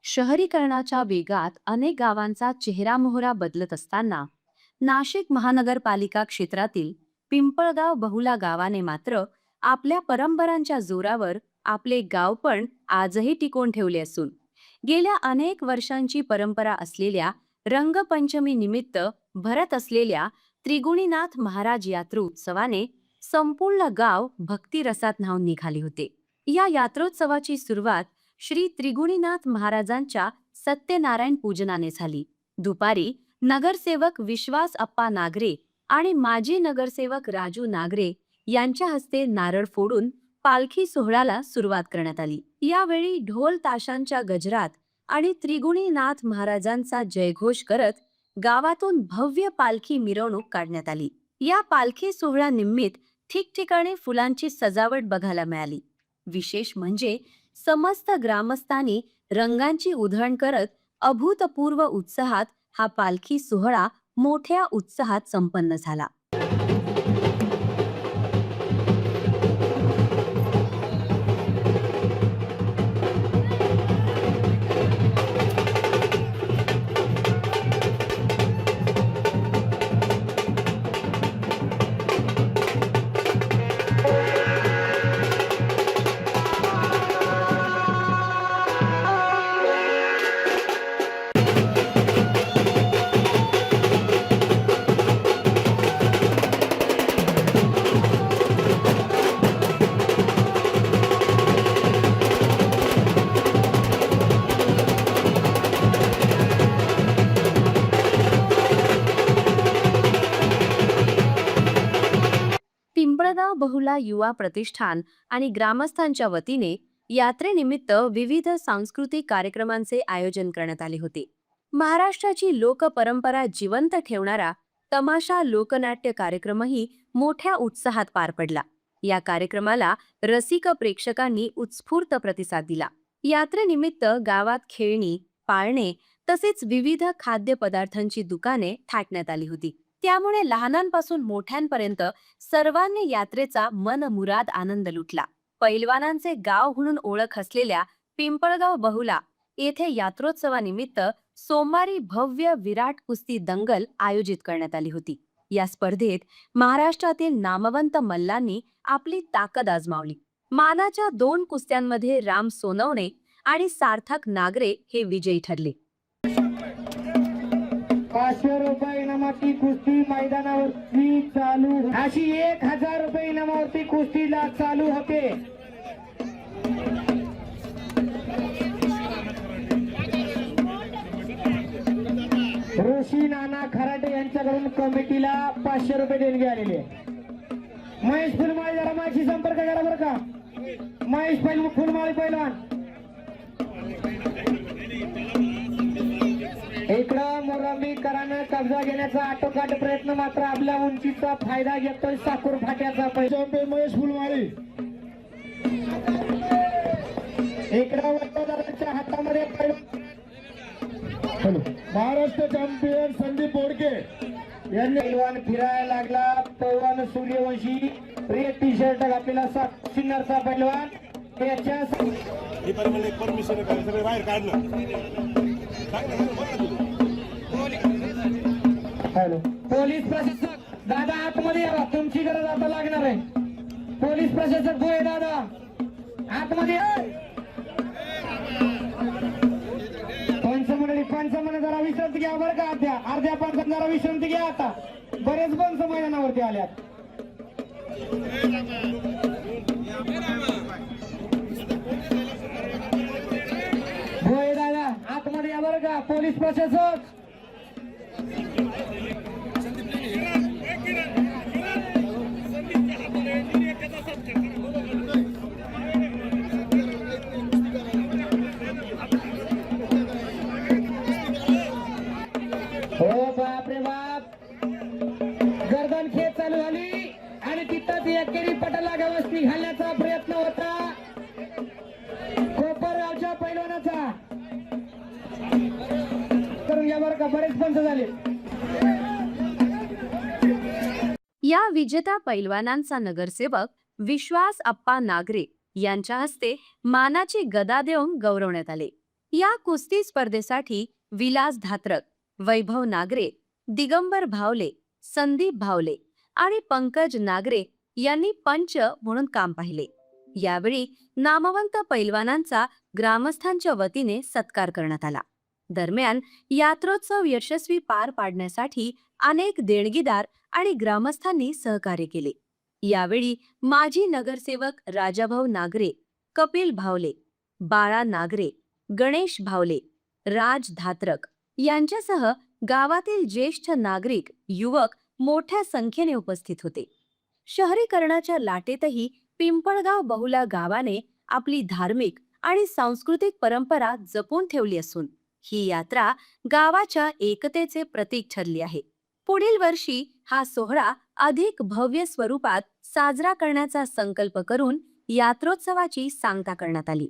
शहरीकरणाच्या वेगात अनेक गावांचा चेहरामोहरा बदलत असताना नाशिक महानगरपालिका क्षेत्रातील पिंपळगाव बहुला गावाने मात्र आपल्या परंपरांच्या जोरावर आपले गाव पण आजही टिकवून ठेवले असून गेल्या अनेक वर्षांची परंपरा असलेल्या रंगपंचमी निमित्त भरत असलेल्या त्रिगुणीनाथ महाराज यात्रोत्सवाने संपूर्ण गाव भक्तिरसात न्हाऊन निघाले होते। या यात्रोत्सवाची सुरुवात श्री त्रिगुणीनाथ महाराजांच्या सत्यनारायण पूजनाने झाली। दुपारी नगरसेवक विश्वास अप्पा नागरे आणि माजी नगरसेवक राजू नागरे यांच्या हस्ते नारळ फोडून पालखी सोहळ्याला सुरुवात करण्यात आली। यावेळी ढोल ताशांच्या गजरात आणि त्रिगुणीनाथ महाराजांचा जयघोष करत गावातून भव्य पालखी मिरवणूक काढण्यात आली। या पालखी सोहळ्यानिमित्त ठिकठिकाणी फुलांची सजावट बघायला मिळाली। विशेष म्हणजे समस्त ग्रामस्थांनी रंगांची उधळण करत अभूतपूर्व उत्साहात हा पालखी सोहळा मोठ्या उत्साहात संपन्न झाला। पिंपळगाव बहुला युवा प्रतिष्ठान आणि ग्रामस्थांच्या वतीने यात्रेनिमित्त विविध सांस्कृतिक कार्यक्रमांचे आयोजन करण्यात आले होते। महाराष्ट्राची लोकपरंपरा जिवंत ठेवणारा तमाशा लोकनाट्य कार्यक्रमही मोठ्या उत्साहात पार पडला। या कार्यक्रमाला रसिक प्रेक्षकांनी उत्स्फूर्त प्रतिसाद दिला। यात्रेनिमित्त गावात खेळणी, पाळणे तसेच विविध खाद्यपदार्थांची दुकाने थाटण्यात आली होती। त्यामुळे लहानांपासून मोठ्यांपर्यंत सर्वांनी यात्रेचा मनमुराद आनंद लुटला। पैलवानांचे गाव म्हणून ओळख असलेल्या पिंपळगाव बहुला येथे यात्रोत्सवानिमित्त सोमवारी भव्य विराट कुस्ती दंगल आयोजित करण्यात आली होती। या स्पर्धेत महाराष्ट्रातील नामवंत मल्लांनी आपली ताकद आजमावली। मानाच्या 2 कुस्त्यांमध्ये राम सोनवणे आणि सार्थक नागरे हे विजयी ठरले। 500 रुपये इनामाची कुस्ती मैदानावरती चालू, अशी 1000 रुपये इनामावरती कुस्तीला चालू होते। ऋषी नाना खराटे यांच्याकडून कमिटीला 500 रुपये देणगी आलेली आहे। महेश फुलमाळी जरा माझी संपर्क करा बरं का। महेश फुलमाळी पैलवान इकडं मोरंबीकरांना कब्जा घेण्याचा आटोकाट प्रयत्न मात्र आपल्या उंचीचा फायदा घेतोय साकूर फाट्याचा पैसे महेश फुलमाळी इकडं वट्टदारांच्या हातामध्ये महाराष्ट्र चॅम्पियन संदीप बोडके यांनी पैलवान फिरायला लागला। पवन सूर्यवंशी रेड टी शर्ट घातलेला सिन्नरचा पैलवान त्याच्या परमिशन बाहेर काढलं। हॅलो पोलीस प्रशासक दादा आतमध्ये या, तुमची गरज आता लागणार आहे। पोलीस प्रशासक बोय दादा आतमध्ये पंचमंडळी जरा विश्रांती घ्या बरं का। अर्ध्या पंचांना जरा विश्रांती घ्या। आता बरेच पंच मैदानावरती आल्यात। बोय दादा आतमध्ये या बरं का। पोलीस प्रशासक हो बाप रे बाप, गर्दन खेच चालू झाली आणि तिथं एकेरी पटाला व्यवस्थित घालण्याचा प्रयत्न होता कोपरगावच्या पैलवानाचा। करून घ्या बरं का, बरेच पंच झाले। या विजेता पैलवानांचा नगरसेवक विश्वास अप्पा नागरे यांच्या हस्ते मानाची गदा देऊन गौरवण्यात आले। या कुस्ती स्पर्धेसाठी विलास धात्रक, वैभव नागरे, दिगंबर भावले, संदीप भावले आणि पंकज नागरे यांनी पंच म्हणून काम पाहिले. यावेळी नामवंत पैलवानांचा ग्रामस्थांच्या वतीने सत्कार करण्यात आला. दरम्यान यात्रोत्सव यशस्वी पार पाडण्यासाठी अनेक देणगीदार आणि ग्रामस्थांनी सहकार्य केले. यावेळी माजी नगरसेवक राजाभाऊ नागरे, कपिल भावले, बाळा नागरे, गणेश भावले, राज धात्रक यांच्यासह गावातील ज्येष्ठ नागरिक, युवक मोठ्या संख्येने उपस्थित होते. शहरीकरणाच्या लाटेतही पिंपळगाव बहुला गावाने आपली धार्मिक आणि सांस्कृतिक परंपरा जपून ठेवली असून ही यात्रा गावाच्या एकतेचे प्रतीक ठरली आहे. पुढील वर्षी हा सोहळा अधिक भव्य स्वरूपात साजरा करण्याचा संकल्प करून यात्रोत्सवाची सांगता करण्यात आली.